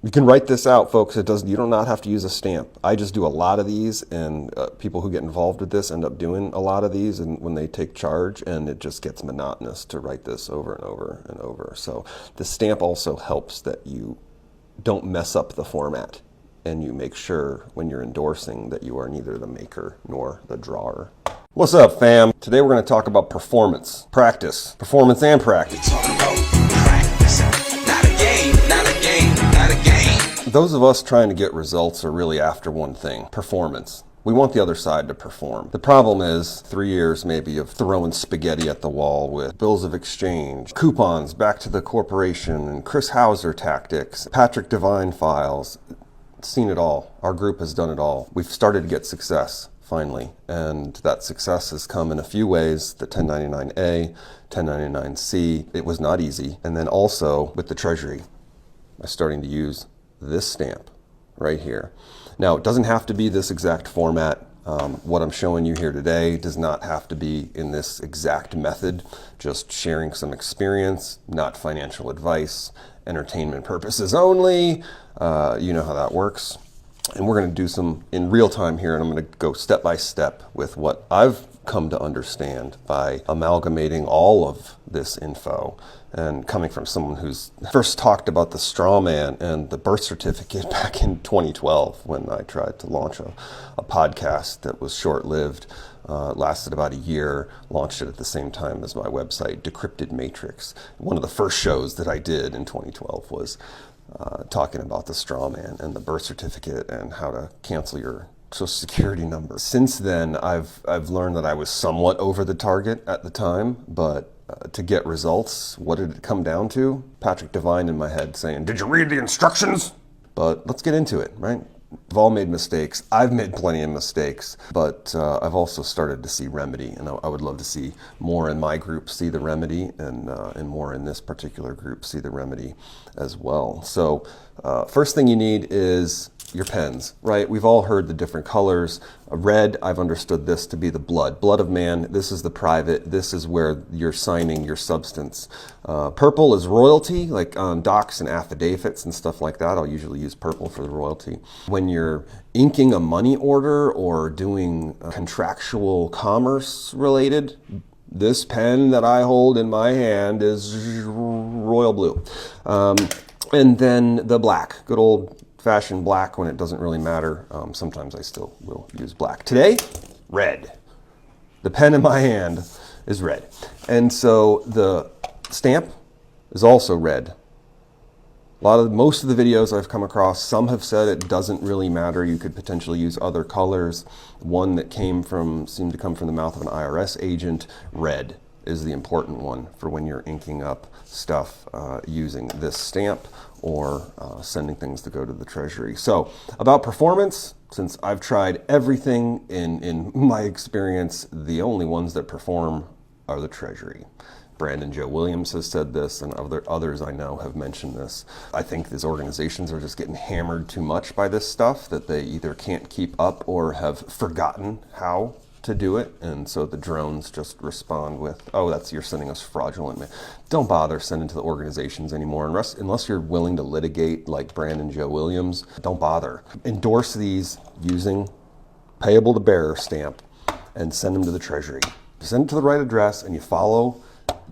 You can write this out, folks. You do not have to use a stamp. I just do a lot of these, and people who get involved with this end up doing a lot of these, and when they take charge, and it just gets monotonous to write this over and over and over. So the stamp also helps that you don't mess up the format, and you make sure when you're endorsing that you are neither the maker nor the drawer. What's up, fam? Today we're going to talk about performance, practice, performance and practice. Those of us trying to get results are really after one thing: performance. We want the other side to perform. The problem is 3 years maybe of throwing spaghetti at the wall with bills of exchange, coupons back to the corporation, and Chris Hauser tactics, Patrick Devine files. Seen it all. Our group has done it all. We've started to get success finally, and that success has come in a few ways: the 1099A, 1099C. It was not easy. And then also with the Treasury, by starting to use this stamp right here. Now, it doesn't have to be this exact format. What I'm showing you here today does not have to be in this exact method. Just sharing some experience, not financial advice, entertainment purposes only. You know how that works. And we're going to do some in real time here, and I'm going to go step by step with what I've come to understand by amalgamating all of this info, and coming from someone who's first talked about the straw man and the birth certificate back in 2012 when I tried to launch a podcast that was short-lived, lasted about a year, launched it at the same time as my website, Decrypted Matrix. One of the first shows that I did in 2012 was talking about the straw man and the birth certificate and how to cancel your Social Security number. Since then, I've learned that I was somewhat over the target at the time, but to get results, what did it come down to? Patrick Devine in my head saying, "Did you read the instructions?" But let's get into it, right? We've all made mistakes. I've made plenty of mistakes, but I've also started to see remedy, and I would love to see more in my group see the remedy, and more in this particular group see the remedy as well. So first thing you need is your pens, right? We've all heard the different colors. Red, I've understood this to be the blood of man. This is the private. This is where you're signing your substance. Purple is royalty, like on docs and affidavits and stuff like that. I'll usually use purple for the royalty. When you're inking a money order or doing contractual commerce related, this pen that I hold in my hand is royal blue. And then the black, good old fashioned black when it doesn't really matter. Sometimes I still will use black. Today, red. The pen in my hand is red. And so the stamp is also red. Most of the videos I've come across, some have said it doesn't really matter. You could potentially use other colors. One that seemed to come from the mouth of an IRS agent, red is the important one for when you're inking up stuff using this stamp or sending things to go to the Treasury. So about performance, since I've tried everything in my experience, the only ones that perform are the Treasury. Brandon Joe Williams has said this, and others I know have mentioned this. I think these organizations are just getting hammered too much by this stuff that they either can't keep up or have forgotten how to do it, and so the drones just respond with, "Oh, you're sending us fraudulent mail." Don't bother sending to the organizations anymore unless you're willing to litigate like Brandon Joe Williams. Don't bother. Endorse these using payable to bearer stamp and send them to the Treasury. Send it to the right address, and you follow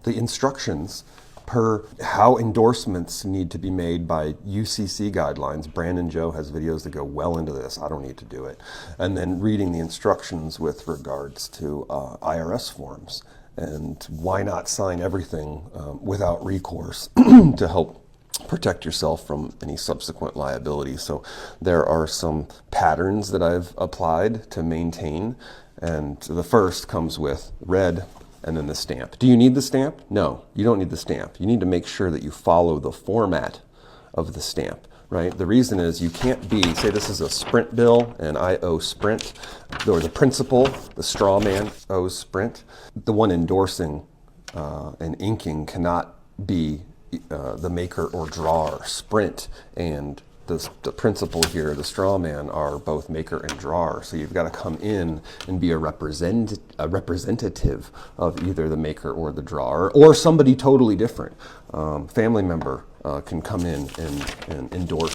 the instructions per how endorsements need to be made by UCC guidelines. Brandon Joe has videos that go well into this. I don't need to do it. And then reading the instructions with regards to IRS forms. And why not sign everything without recourse to help protect yourself from any subsequent liability. So there are some patterns that I've applied to maintain. And the first comes with red, and then the stamp. Do you need the stamp? No, you don't need the stamp. You need to make sure that you follow the format of the stamp, right? The reason is you can't say this is a Sprint bill and I owe Sprint, or the principal, the straw man owes Sprint. The one endorsing and inking cannot be the maker or drawer. Sprint and the principal here, the straw man, are both maker and drawer. So you've got to come in and be a representative of either the maker or the drawer, or somebody totally different. Family member can come in and endorse